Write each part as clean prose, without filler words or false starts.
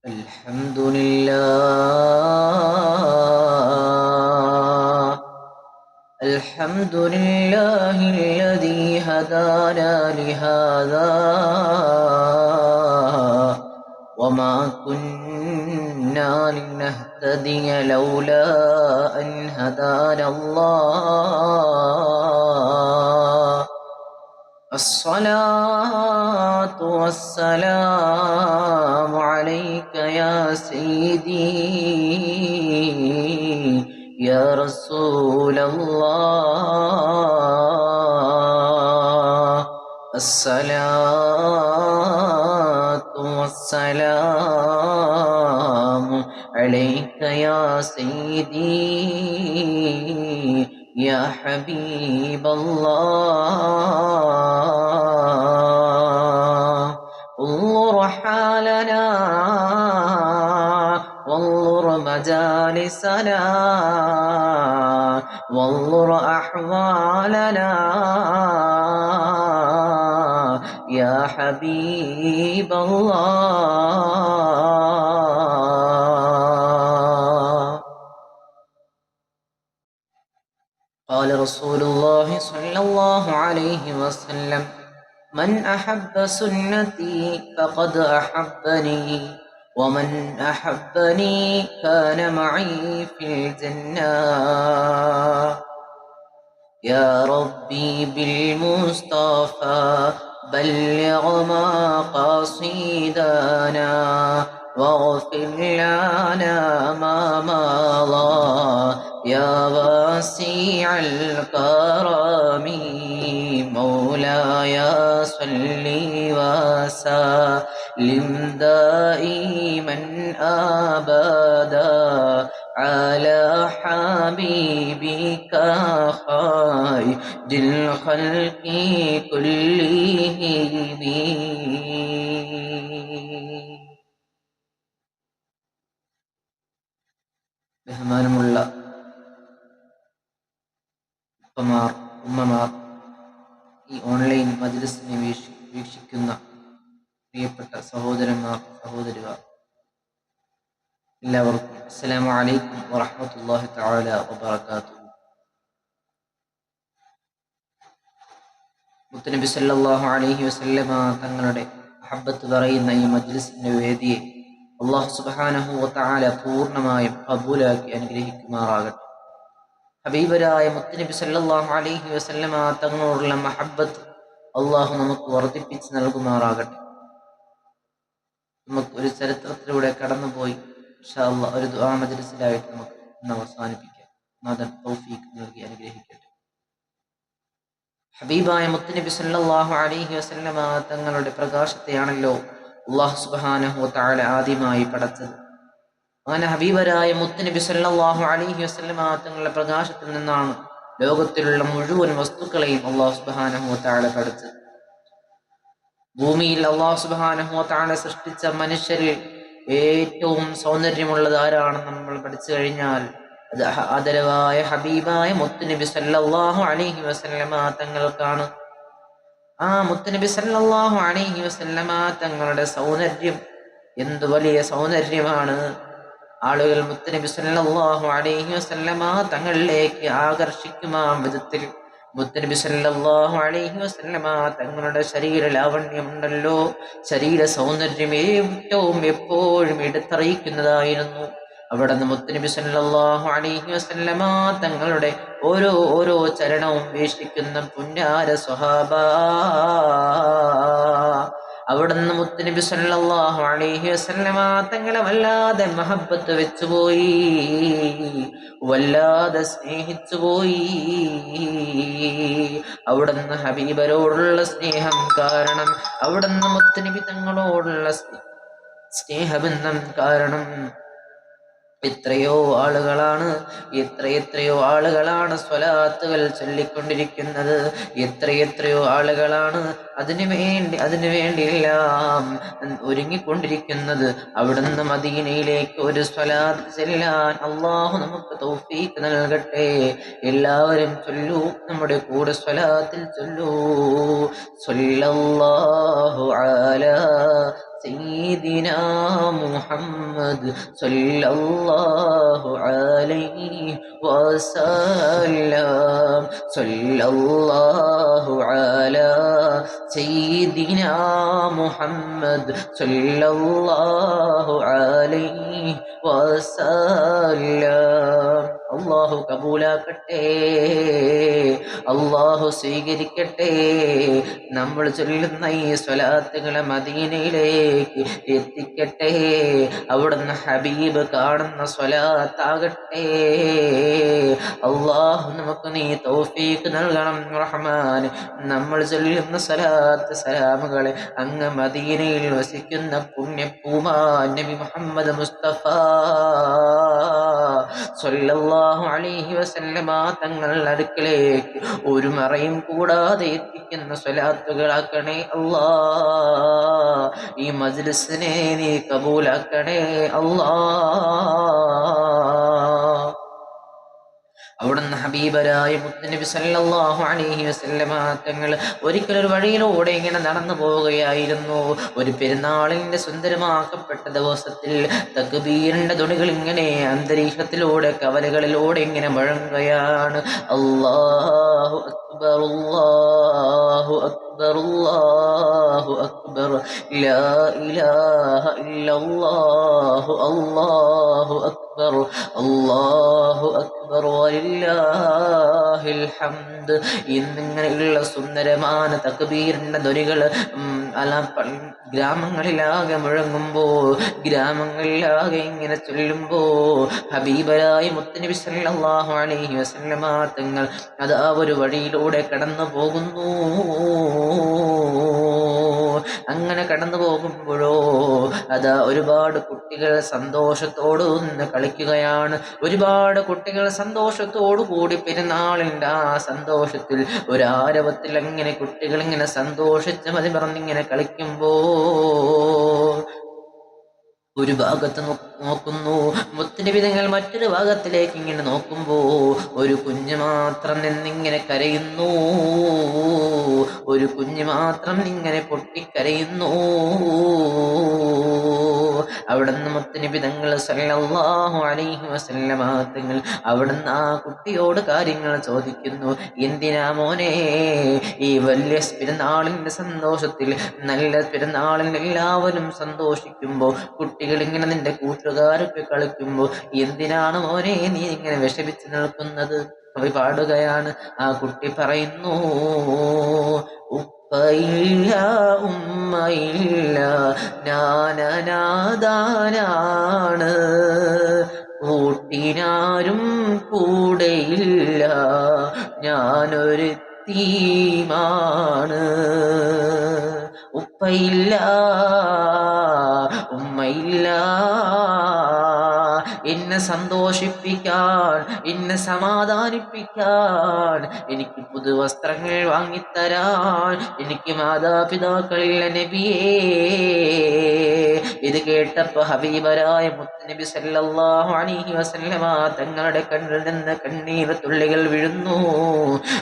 الحمد لله الحمد لله الذي هدانا لهذا وما كنا لنهتدي لولا أن هدانا الله الصلاة والسلام عليك يا سيدي يا رسول الله الصلاة والسلام عليك يا سيدي يا حبيب الله انظر حالنا وانظر مجالسنا وانظر أحوالنا يا حبيب الله قال رسول الله صلى الله عليه وسلم من أحب سنتي فقد أحبني ومن أحبني كان معي في الجنة يا ربي بالمصطفى بلغ مقاصدنا واغفر لنا ما مضى يا واسع الكرم مولاي صل وسلم دائما أبدا على حبيبك خير الخلق كلهم ബഹുമാനമുള്ള ഉപ്പമാർ ഉമ്മമാർ ഈ ഓൺലൈൻ മജ്‌ലിസിനെ വീക്ഷിക്കുന്ന പ്രിയപ്പെട്ട സഹോദരന്മാർ സഹോദരിമാർ എല്ലാവർക്കും അസ്സലാമു അലൈക്കും വറഹ്മത്തുള്ളാഹി തആല വബറകാതുഹു. മുത്തനബി സല്ലല്ലാഹു അലൈഹി വസല്ലമ തങ്ങളുടെ മഹബ്ബത്ത് പറയുന്ന ഈ മജ്‌ലിസിന്റെ വേദിയെ അല്ലാഹു സുബ്ഹാനഹു വ തആല പൂർണ്ണമായും ഖബൂലാക്കി അനുഗ്രഹിക്കുമാറാകട്ടെ. ഹബീബരായ മുത്തനബി സല്ലല്ലാഹു അലൈഹി വസല്ലമ തങ്ങളോടുള്ള മഹബ്ബത്ത് അല്ലാഹു നമുക്ക് വർദ്ധിപ്പിച്ച് നൽകുമാറാകട്ടെ. നമുക്ക് ഒരു ചരിത്രത്തിലൂടെ കടന്നുപോയി ഇൻഷാ അല്ലാഹ് ഒരു ദുആ മജ്‌ലിസിലായിട്ട് നമുക്ക് ഇന്ന് അവസാനിപ്പിക്കാം. നാഥൻ തൗഫീഖ് നൽകി അനുഗ്രഹിക്കട്ടെ. ഹബീബായ മുത്തനബി സല്ലല്ലാഹു അലൈഹി വസല്ലമ തങ്ങളുടെ പ്രകാശത്തെയാണല്ലോ അല്ലാഹു സുബ്ഹാനഹു വ തആല ആദ്യമായി പടച്ചത്. അങ്ങനെ ഹബീബരായ മുത്തനബി സല്ലല്ലാഹു അലൈഹി വസല്ലമ തങ്ങളുടെ പ്രകാശത്തിൽ നിന്നാണ് ലോകത്തിലുള്ള മുഴുവൻ വസ്തുക്കളെയും അല്ലാഹു സുബ്ഹാനഹു വ തആല പടച്ചത്. ഭൂമിയിൽ അല്ലാഹു സുബ്ഹാനഹു വ തആല സൃഷ്ടിച്ച മനുഷ്യരിൽ ഏറ്റവും സൗന്ദര്യമുള്ളത് ആരാണെന്ന് നമ്മൾ പഠിച്ചു കഴിഞ്ഞാൽ അത് ആദരവായ ഹബീബായ മുത്തുനബി സല്ലല്ലാഹു അലൈഹി വസല്ലമ തങ്ങൾക്കാണ്. ആ മുത്തുനബി സല്ലല്ലാഹു അലൈഹി വസല്ലമ തങ്ങളുടെ സൗന്ദര്യം എന്ത് വലിയ സൗന്ദര്യമാണ്. ആളുകൾ മുത്തുനബി സല്ലല്ലാഹു അലൈഹി വസല്ലമ തങ്ങളിലേക്ക് ആകർഷിക്കുമാ വിധത്തിൽ മുത്തുനബി സല്ലല്ലാഹു അലൈഹി വസല്ലമ തങ്ങളുടെ ശരീര ലാവണ്യമുണ്ടല്ലോ, ശരീര സൗന്ദര്യം ഏറ്റവും എപ്പോഴും എടുത്തറിയിക്കുന്നതായിരുന്നു. അവിടെ നിന്ന് മുത്തുനബി സല്ലല്ലാഹു അലൈഹി വസല്ലമ തങ്ങളുടെ ഓരോ ചരണവും വീക്ഷിക്കുന്ന പുന്നാര സ്വഹാബ. അവിടെ നിന്ന് മുത്തുനബി സല്ലല്ലാഹു അലൈഹി വസല്ലമ തങ്ങളെ വല്ലാതെ മഹബ്ബത്ത് വെച്ചുപോയി, വല്ലാതെ സ്നേഹിച്ചുപോയി. അവിടെ നിന്ന് ഹബീബരോടുള്ള സ്നേഹം കാരണം, അവിടെ നിന്ന് മുത്തുനബി തങ്ങളോടുള്ള സ്നേഹബന്ധം കാരണം എത്രയോ ആളുകളാണ് സ്വലാത്തുകൾ ചൊല്ലിക്കൊണ്ടിരിക്കുന്നത്. എത്രയോ ആളുകളാണ് അതിനു വേണ്ടിയെല്ലാം ഒരുങ്ങിക്കൊണ്ടിരിക്കുന്നത്. അവിടുന്ന് മദീനയിലേക്ക് ഒരു സ്വലാത്ത് ചെല്ലാൻ അല്ലാഹു നമുക്ക് തൗഫീഖ് നൽകട്ടെ. എല്ലാവരും ചൊല്ലൂ, നമ്മുടെ കൂടെ സ്വലാത്തിൽ ചൊല്ലൂ. സ്വല്ലല്ലാഹു അലാ سيدنا محمد صلى الله عليه وسلم صلى الله على سيدنا محمد صلى الله عليه وسلم അള്ളാഹു കബൂലാക്കട്ടെ, അള്ളാഹു സ്വീകരിക്കട്ടെ. നമ്മൾ ചൊല്ലുന്ന ഈ സ്വലാത്തുകളെ മദീനയിലേക്ക് എത്തിക്കട്ടെ. അവിടുന്ന് ഹബീബ് കാണുന്ന സ്വലാത്താകട്ടെ. അള്ളാഹു നമുക്ക് നീ തൗഫീഖ് നൽകണം റഹ്മാൻ. നമ്മൾ ചൊല്ലുന്ന സ്വലാത്ത് സലാമുകളെ അങ്ങ് മദീനയിൽ വസിക്കുന്ന പുണ്യപൂമാൻ നബി മുഹമ്മദ് മുസ്തഫ സ്വല്ലല്ലാഹു അലൈഹി വസല്ലമ തങ്ങളുടെ അടുക്കലേക്ക് ഒരു മറയും കൂടാതെ എത്തിക്കുന്ന സ്വലാത്തുകളാക്കണേ അല്ലാ. ഈ മജ്ലിസിനെ നീ കബൂലാക്കണേ അല്ലാ. അവിടുന്ന് ഹബീബരായ മുത്തുനബി സല്ലല്ലാഹു അലൈഹി വസല്ലമ തങ്ങൾ ഒരിക്കലൊരു വഴിയിലൂടെ ഇങ്ങനെ നടന്നു പോവുകയായിരുന്നു. ഒരു പെരുന്നാളിന്റെ സുന്ദരമാക്കപ്പെട്ട ദിവസത്തിൽ തക്ബീറിന്റെ ധ്വനികൾ ഇങ്ങനെ അന്തരീക്ഷത്തിലൂടെ കവലകളിലൂടെ ഇങ്ങനെ മുഴങ്ങുകയാണ്. അല്ലാഹു അക്ബർ അല്ലാഹു അക്ബർ അല്ലാഹു അക്ബർ ലാ ഇലാഹ ഇല്ലല്ലാഹു അല്ലാഹു അക്ബർ അല്ലാഹു അക്ബർ വലില്ലാഹിൽ ഹംദ് എന്നിങ്ങനെയുള്ള സുന്ദരமான തക്ബീറിന്റെ ധ്വനികൾ ഗ്രാമങ്ങളിലാകെ മുഴങ്ങുമ്പോ, ഗ്രാമങ്ങളിലാകെ ഇങ്ങനെ ചൊല്ലുമ്പോ ഹബീബരായ മുത്തുനബി സല്ലല്ലാഹു അലൈഹി വസല്ലമ തങ്ങൾ അതാ ഒരു വഴിയിലൂടെ കടന്നു പോകുന്നു. അങ്ങനെ കടന്നു പോകുമ്പോഴോ അതാ ഒരുപാട് കുട്ടികൾ സന്തോഷത്തോട് നിന്ന് കളിക്കുകയാണ്. ഒരുപാട് കുട്ടികൾ സന്തോഷത്തോടു കൂടി പെരുന്നാളിൻ്റെ ആ സന്തോഷത്തിൽ ഒരാരവത്തിൽ അങ്ങനെ കുട്ടികൾ ഇങ്ങനെ സന്തോഷിച്ച് മതി പറഞ്ഞിങ്ങനെ കളിക്കുമ്പോ ഒരു ഭാഗത്ത് നോക്കുന്നു മുത്തുനബി തങ്ങൾ മറ്റൊരു ഭാഗത്തിലേക്ക് ഇങ്ങനെ നോക്കുമ്പോ ഒരു കുഞ്ഞ് മാത്രം നിന്നിങ്ങനെ കരയുന്നു. ഒരു കുഞ്ഞ് മാത്രം ഇങ്ങനെ പൊട്ടിക്കരയുന്നു. അവിടുന്ന് മുത്തുനബി തങ്ങൾ സല്ലല്ലാഹു അലൈഹി വസല്ലമ തങ്ങൾ അവിടുന്ന് ആ കുട്ടിയോട് കാര്യങ്ങൾ ചോദിക്കുന്നു. എന്തിനാ മോനെ ഈ വലിയ പെരുന്നാളിന്റെ സന്തോഷത്തിൽ, നല്ല പെരുന്നാളിൽ എല്ലാവരും സന്തോഷിക്കുമ്പോ, കുട്ടികൾ ഇങ്ങനെ നിന്റെ കൂട്ടുകാരൊക്കെ കളിക്കുമ്പോ എന്തിനാണ് മോനെ നീ ഇങ്ങനെ വിഷമിച്ച് നിൽക്കുന്നത്? കവി പാടുകയാണ്. ആ കുട്ടി പറയുന്നു, ഉപ്പയില്ല ഉമ്മയില്ല ഞാനനാഥാനാണ്, കൂട്ടിനാരും കൂടെയില്ല ഞാനൊരു തീമാണ്. ഉപ്പയില്ല ഉമ്മയില്ല എന്നെ സന്തോഷിപ്പിക്കാൻ, എന്നെ സമാധാനിപ്പിക്കാൻ, എനിക്ക് പുതുവസ്ത്രങ്ങൾ വാങ്ങിത്തരാൻ എനിക്ക് മാതാപിതാക്കളില്ല നബിയേ. ഇത് കേട്ടപ്പോ ഹബീബരായ മുത്തുനബി സല്ലല്ലാഹു അലൈഹി വസല്ലമ തങ്ങളുടെ കണ്ണിൽ നിന്ന് കണ്ണീർ തുള്ളികൾ വീഴുന്നു.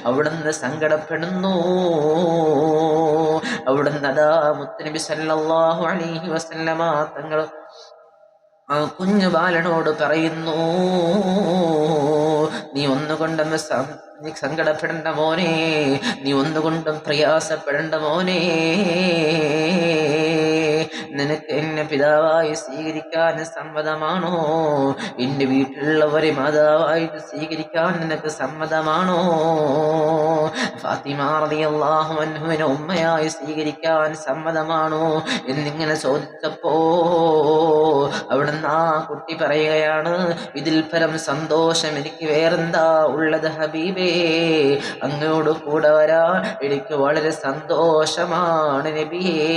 അവിടുന്ന് സങ്കടപ്പെടുന്നു. അവിടുന്ന് അതാ മുത്തുനബി സല്ലല്ലാഹു അലൈഹി വസല്ലമ തങ്ങൾ ആ കുഞ്ഞു ബാലനോട് പറയുന്നു, നീ ഒന്നുകൊണ്ടും നീ സങ്കടപ്പെടേണ്ട മോനെ, നീ ഒന്നുകൊണ്ടും പ്രയാസപ്പെടേണ്ട മോനെ. നിനക്ക് എന്നെ പിതാവായി സ്വീകരിക്കാൻ സമ്മതമാണോ? എന്റെ വീട്ടിലുള്ളവരെ മാതാവായിട്ട് സ്വീകരിക്കാൻ നിനക്ക് സമ്മതമാണോ? ഫാത്തിമ റളിയല്ലാഹു അൻഹുവിനെ ഉമ്മയായി സ്വീകരിക്കാൻ സമ്മതമാണോ എന്നിങ്ങനെ ചോദിച്ചപ്പോ അവിടുന്ന് ആ കുട്ടി പറയുകയാണ്, ഇതിൽ പരം സന്തോഷം എനിക്ക് വേറെന്താ ഉള്ളത് ഹബീബേ, അങ്ങയോട് കൂടെ വരാൻ എനിക്ക് വളരെ സന്തോഷമാണ് നബിയേ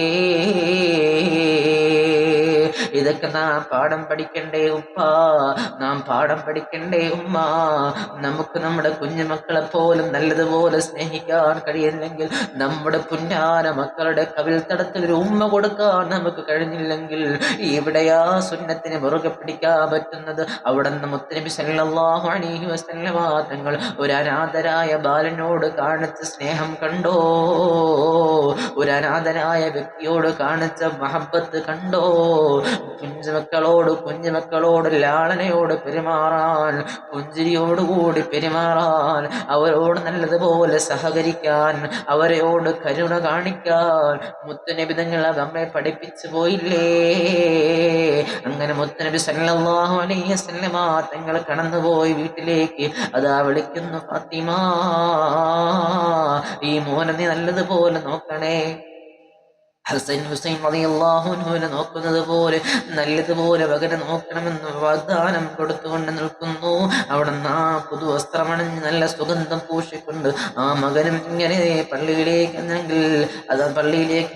ഇതൊക്കെ നാം പാഠം പഠിക്കണ്ടേ ഉപ്പ, നാം പാഠം പഠിക്കണ്ടേ ഉമ്മ. നമുക്ക് നമ്മുടെ കുഞ്ഞുമക്കളെ പോലും നല്ലതുപോലെ സ്നേഹിക്കാൻ കഴിയുന്നില്ലെങ്കിൽ, നമ്മുടെ പുന്നാര മക്കളുടെ കവിൾത്തടത്തിൽ ഒരു ഉമ്മ കൊടുക്കാൻ നമുക്ക് കഴിഞ്ഞില്ലെങ്കിൽ, ഇവിടെയാ സുന്നത്തിന് മുറുകെ പിടിക്കാൻ പറ്റുന്നത്? അവിടുന്ന് മുത്തനബി സല്ലല്ലാഹു അലൈഹി വസല്ലമ തങ്ങൾ ഒരു അനാഥരായ ബാലനോട് കാണിച്ച സ്നേഹം കണ്ടോ? ഒരു അനാഥനായ വ്യക്തിയോട് കാണിച്ച മഹബത്ത് കണ്ടോ? കുഞ്ഞുമക്കളോട് ലാളനയോട് പെരുമാറാൻ, പുഞ്ചിരിയോടുകൂടി പെരുമാറാൻ, അവരോട് നല്ലതുപോലെ സഹകരിക്കാൻ, അവരോട് കരുണ കാണിക്കാൻ മുത്തുനബി തങ്ങൾ നമ്മെ പഠിപ്പിച്ചു പോയില്ലേ? അങ്ങനെ മുത്തുനബി സല്ലല്ലാഹു അലൈഹി വസല്ലമ തങ്ങൾ കടന്നുപോയി വീട്ടിലേക്ക്. അതാ വിളിക്കുന്നു, ഫാത്തിമ, ഈ മോനെ നീ നല്ലതുപോലെ നോക്കണേ. ഹസൻ ഹുസൈൻ റളിയല്ലാഹു അൻഹുവിനെ നോക്കുന്നത് പോലെ നല്ലതുപോലെ മകനെ നോക്കണമെന്ന് വാഗ്ദാനം കൊടുത്തുകൊണ്ട് നിൽക്കുന്നു. അവിടെ നിന്ന് ആ പുതുവസ്ത്രമണിഞ്ഞ് നല്ല സുഗന്ധം പൂശിക്കൊണ്ട് ആ മകനും ഇങ്ങനെ പള്ളിയിലേക്ക്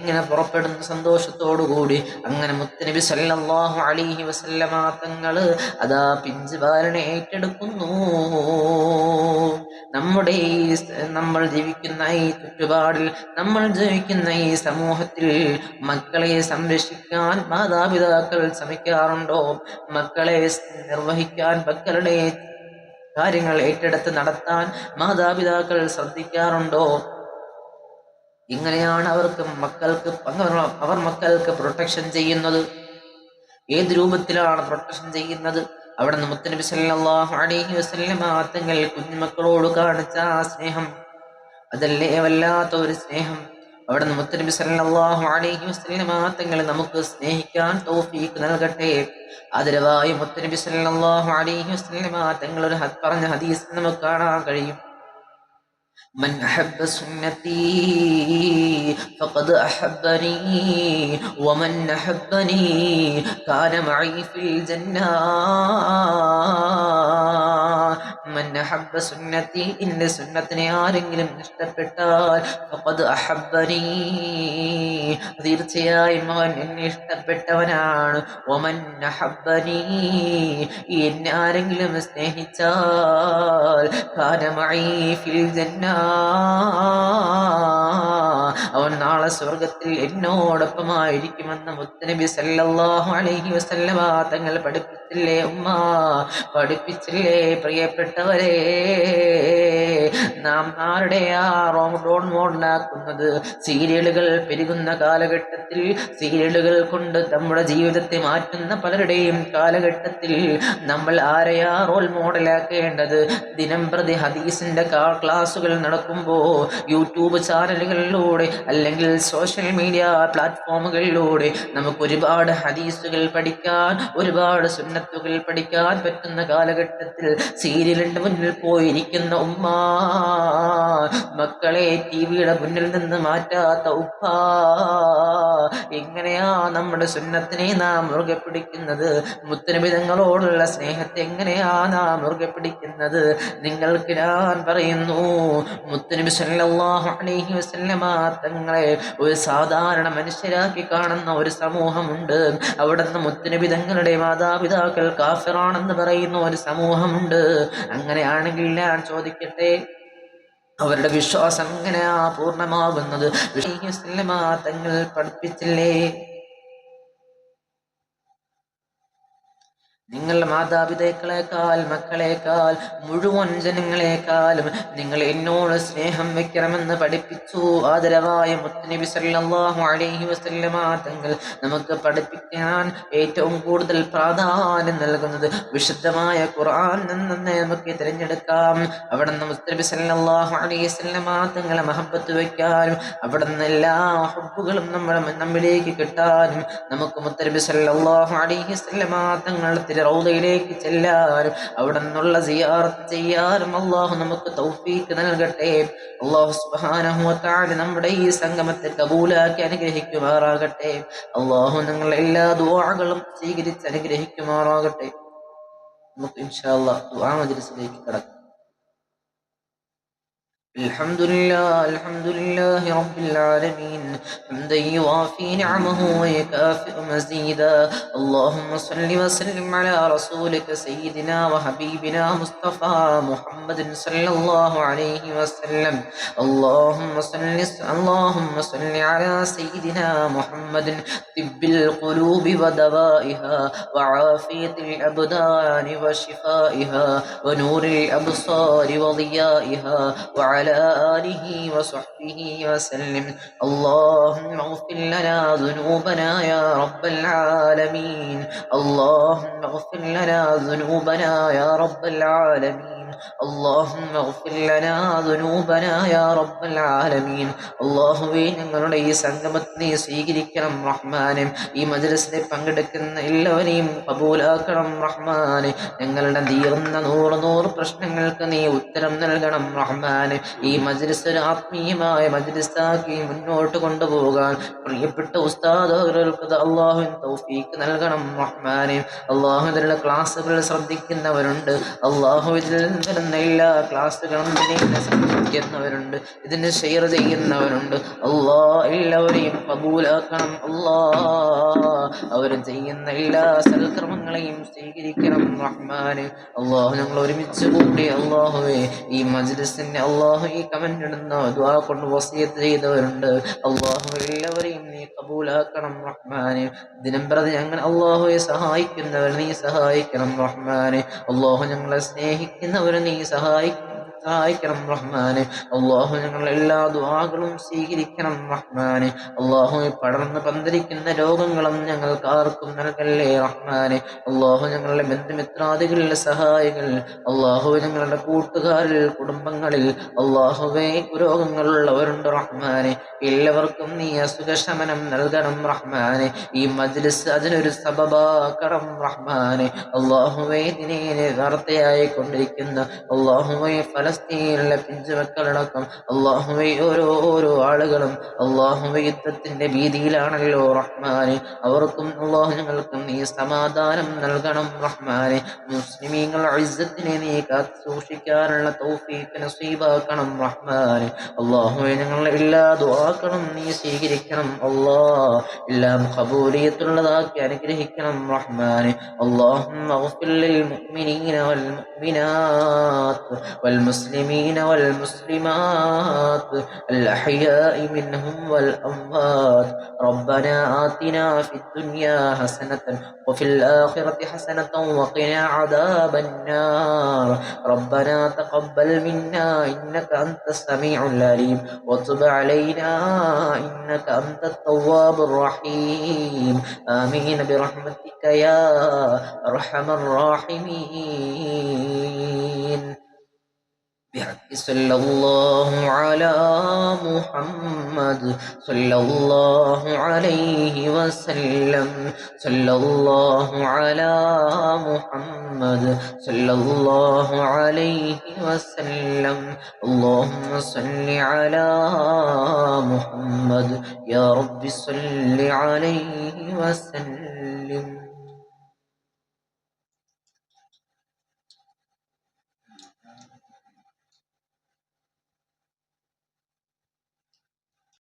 ഇങ്ങനെ പുറപ്പെടുന്ന സന്തോഷത്തോടുകൂടി. അങ്ങനെ മുത്തുനബി സല്ലല്ലാഹു അലൈഹി വസല്ലമ തങ്ങള് അതാ പിഞ്ചു ബാലനെ ഏറ്റെടുക്കുന്നു. നമ്മൾ ജീവിക്കുന്ന ഈ ചുറ്റുപാടിൽ, നമ്മൾ ജീവിക്കുന്ന ഈ സമൂഹത്തിൽ മക്കളെ സംരക്ഷിക്കാൻ മാതാപിതാക്കൾ ശ്രമിക്കാറുണ്ടോ? മക്കളെ നിർവഹിക്കാൻ, മക്കളുടെ കാര്യങ്ങൾ ഏറ്റെടുത്ത് നടത്താൻ മാതാപിതാക്കൾ ശ്രദ്ധിക്കാറുണ്ടോ? ഇങ്ങനെയാണ് അവർ മക്കൾക്ക് പ്രൊട്ടക്ഷൻ ചെയ്യുന്നത്. ഏത് രൂപത്തിലാണ് പ്രൊട്ടക്ഷൻ ചെയ്യുന്നത്? അവിടെ മുത്തുനബി സല്ലല്ലാഹു അലൈഹി വസല്ലമ തങ്ങൾ കുഞ്ഞുമക്കളോട് കാണിച്ച ആ സ്നേഹം, അതല്ലേ വല്ലാത്ത ഒരു സ്നേഹം. അവിടെ മുത്തുനബി സല്ലല്ലാഹു അലൈഹി വസല്ലമ തങ്ങൾ നമുക്ക് സ്നേഹിക്കാൻ തൗഫീഖ് നൽകട്ടെ. ആദരവായ മുത്തുനബി സല്ലല്ലാഹു അലൈഹി വസല്ലമ തങ്ങൾ ഒരു പറഞ്ഞ ഹദീസ് നമുക്ക് കാണാൻ കഴിയും. من أحب سنتي فقد أحبني ومن أحبني كان معي في الجنة. من أحب سنتي, إن സുന്നത്തിനെ ആരെങ്കിലും ഇഷ്ടപ്പെട്ടാൽ ഫഖദ് അഹബ്ബനി, തീർച്ചയായും അവൻ എന്നെ ഇഷ്ടപ്പെട്ടവനാണ്. വമൻ അഹബ്ബനി, എന്നെ ആരെങ്കിലും സ്നേഹിച്ചാൽ കാന മഈ ഫിൽ ജന്ന, അവൻ നാളെ സ്വർഗത്തിൽ എന്നോടൊപ്പമായിരിക്കുമെന്ന് മുത്തുനബി സല്ലല്ലാഹു അലൈഹി വസല്ലമ തങ്ങൾ പഠിപ്പിച്ചില്ലേ ഉമ്മ? പഠിപ്പിച്ചില്ലേ പ്രിയപ്പെട്ടവരെ? നാം ആരുടെയാ റോൾ മോഡലാക്കുന്നത്? സീരിയലുകൾ പെരുകുന്ന കാലഘട്ടത്തിൽ, സീരിയലുകൾ കൊണ്ട് നമ്മുടെ ജീവിതത്തെ മാറ്റുന്ന പലരുടെയും കാലഘട്ടത്തിൽ നമ്മൾ ആരെയാ റോൾ മോഡലാക്കേണ്ടത്? ദിനം പ്രതി ഹദീസിന്റെ ക്ലാസുകൾ നടക്കുമ്പോൾ യൂട്യൂബ് ചാനലുകളിലൂടെ അല്ലെങ്കിൽ സോഷ്യൽ മീഡിയ പ്ലാറ്റ്ഫോമുകളിലൂടെ നമുക്ക് ഒരുപാട് ഹദീസുകൾ പഠിക്കാൻ, ഒരുപാട് സുന്നത്തുകൾ പഠിക്കാൻ പറ്റുന്ന കാലഘട്ടത്തിൽ സീരിയലിന്റെ മുന്നിൽ പോയിരിക്കുന്ന ഉമ്മ, മക്കളെ ടിവിയുടെ മുന്നിൽ നിന്ന് മാറ്റാത്ത ഉപ്പ, എങ്ങനെയാ നമ്മുടെ സുന്നത്തിനെ നാം മുറുകെ പിടിക്കുന്നത്? മുത്തുനബി തങ്ങളോടുള്ള സ്നേഹത്തെ എങ്ങനെയാ നാം മുറുകെ പിടിക്കുന്നത്? നിങ്ങൾക്ക് ഞാൻ പറയുന്നു, മുത്തുനബി സല്ലല്ലാഹു അലൈഹി വസല്ലമ തങ്ങളെ ഒരു സാധാരണ മനുഷ്യരാക്കി കാണുന്ന ഒരു സമൂഹമുണ്ട്. അവിടുന്ന് മുത്തുനബി തങ്ങളുടെ മാതാപിതാക്കൾ കാഫിറാണെന്ന് പറയുന്ന ഒരു സമൂഹമുണ്ട്. അങ്ങനെയാണെങ്കിൽ ഞാൻ ചോദിക്കട്ടെ, അവരുടെ വിശ്വാസം എങ്ങനെയാ പൂർണ്ണമാകുന്നത്? തങ്ങൾ പഠിപ്പിച്ചില്ലേ? നിങ്ങളുടെ മാതാപിതാക്കളെക്കാൾ, മക്കളെക്കാൾ, മുഴുവൻ ജനങ്ങളെക്കാളും നിങ്ങൾ എന്നോട് സ്നേഹം വെക്കണമെന്ന് പഠിപ്പിച്ചു ആദരവായ മുത്തുനബി സല്ലല്ലാഹു അലൈഹി വസല്ലമ തങ്ങൾ. നമുക്ക് പഠിപ്പിക്കാൻ ഏറ്റവും കൂടുതൽ പ്രാധാന്യം നൽകുന്നത് വിശുദ്ധമായ ഖുർആൻ നിന്ന് നമുക്ക് തിരഞ്ഞെടുക്കാം. അവിടെ നിന്ന് മുത്തുനബി സല്ലല്ലാഹു അലൈഹി വസല്ലമ തങ്ങളെ മഹബത്ത് വെക്കാനും, അവിടെ നിന്ന് എല്ലാ ഹുബ്ബുകളും നമ്മിലേക്ക് കിട്ടാനും, നമുക്ക് മുത്തുനബി സല്ലല്ലാഹു അലൈഹി വസല്ലമ തങ്ങളുടെ റൗദയിലേക്ക് ചെല്ലാനും, അവിടെ നിന്നുള്ള സിയാറത്ത് ചെയ്യാനും അല്ലാഹു നമുക്ക് തൗഫീഖ് നൽകട്ടെ. അല്ലാഹു സുബ്ഹാനഹു വ തആല നമ്മുടെ ഈ സംഗമത്തെ കബൂലാക്കി അനുഗ്രഹിക്കുമാറാകട്ടെ. അല്ലാഹു ഞങ്ങളുടെ എല്ലാ ദുആകളും സ്വീകരിച്ച് അനുഗ്രഹിക്കുമാറാകട്ടെ. നമുക്ക് ഇൻഷാ അല്ലാഹ് ദുആ മജ്ലിസിലേക്ക് കടക്കാം. الحمد لله رب العالمين حمدا يوافي نعمه ويكافئ مزيدا. اللهم صل وسلم على رسولك سيدنا وحبيبنا مصطفى محمد صلى الله عليه وسلم. اللهم صل على سيدنا محمد طب القلوب ودوائها وعافية الأبدان وشفائها ونور الأبصار وضيائها وعلى آله وصحبه وسلم. اللهم اغفر لنا ذنوبنا يا رب العالمين. اللهم اغفر لنا ذنوبنا يا رب العالمين. اللهم اغفر لنا ذنوبنا يا رب العالمين. അല്ലാഹുവേ, ഞങ്ങളുടെ ഈ സംഗമത്തിനെ സ്വീകരിക്കണം റഹ്മാനെ. ഈ മജ്‌ലിസിൽ പങ്കെടുക്കുന്ന എല്ലാവരെയും കബൂലാക്കണം റഹ്മാനെ. ഞങ്ങളുടെ തീർന്ന നൂറ് പ്രശ്നങ്ങൾക്ക് നീ ഉത്തരം നൽകണം റഹ്മാനെ. ഈ മജ്‌ലിസ് ഒരു ആത്മീയമായ മജ്‌ലിസാക്കി മുന്നോട്ട് കൊണ്ടുപോകാൻ പ്രിയപ്പെട്ട ഉസ്താദുകൾക്ക് അല്ലാഹു തൗഫീഖ് നൽകണം റഹ്മാനെ. അല്ലാഹു ഇതിലുള്ള ക്ലാസ്സുകൾ ശ്രദ്ധിക്കുന്നവരുണ്ട്. അല്ലാഹു ഇതിൽ വരുന്ന എല്ലാ ക്ലാസ്സുകളും ശ്രദ്ധിക്കുന്നവരുണ്ട്, ഇതിന് ഷെയർ ചെയ്യുന്നവരുണ്ട്. എല്ലാവരെയും കബൂലാക്കണം അവർ ചെയ്യുന്ന എല്ലാ സൽക്കർമ്മങ്ങളെയും സ്വീകരിക്കണം റഹ്മാനെ. ഞങ്ങൾ ഒരുമിച്ച് കൂടി ഈ മജ്‌ലിസിന് ഈ കമന്റ് ഇടുന്ന ദുആ കൊണ്ട് വസിയത്ത് ചെയ്തവരുണ്ട്. എല്ലാവരെയും നീ കബൂലാക്കണം റഹ്മാനെ. ദിനം പ്രതി ഞങ്ങൾ സഹായിക്കുന്നവർ നീ സഹായിക്കണം റഹ്മാനെ. ഞങ്ങളെ സ്നേഹിക്കുന്നവർ നീ സഹായിക്കണം റഹ്മാനെ. ഞങ്ങളുടെ എല്ലാ ദുആകളും സ്വീകരിക്കണം റഹ്മാനെ. പടർന്ന് പന്തലിക്കുന്ന രോഗങ്ങളും ഞങ്ങൾക്ക് ആർക്കും നൽകല്ലേ റഹ്മാനെ. ഞങ്ങളുടെ ബന്ധുമിത്രാദികളിലെ സഹായികൾ, ഞങ്ങളുടെ കൂട്ടുകാരിൽ കുടുംബങ്ങളിൽ രോഗങ്ങളുള്ളവരുണ്ട് റഹ്മാനെ. എല്ലാവർക്കും നീ അസുഖശമനം നൽകണം റഹ്മാനെ. ഈ മജ്‌ലിസ് അതിനൊരു സബബാക്കണം റഹ്മാനെ. ഇതിനെ വാർത്തയായി കൊണ്ടിരിക്കുന്ന ഫലസ്തീനിലെ പിഞ്ചുമക്കളടക്കം ഓരോ ആളുകളും യുദ്ധത്തിന്റെ ഭീതിയിലാണല്ലോ റഹ്മാനെ. അവർക്കും ഞങ്ങൾക്കും നീ സമാധാനം നൽകണം റഹ്മാനെ. മുസ്ലിമീങ്ങൾ ഇസ്സത്തിനെ നീ കാത്തു സൂക്ഷിക്കാനുള്ള തൗഫീഖ് നസീബാക്കണം റഹ്മാനെ. ഞങ്ങളുടെ എല്ലാ ദുആകളും നീ സ്വീകരിക്കണം എല്ലാം ഖബൂലിയത്തുള്ളതാക്കി അനുഗ്രഹിക്കണം റഹ്മാനെ. اللهم اغفر للمؤمنين والمؤمنات والمسلمين والمسلمات الأحياء منهم والأموات. ربنا آتنا في الدنيا حسنة وفي الآخرة حسنة وقنا عذاب النار. ربنا تقبل منا إنك أنت السميع العليم وتب علينا إنك أنت التواب الرحيم. آمين برحمتك يا أرحم الراحمين. بحق صلى الله على محمد صلى الله عليه وسلم. صلى الله على محمد صلى الله عليه وسلم. اللهم صل على محمد يا رب صل عليه وسلم.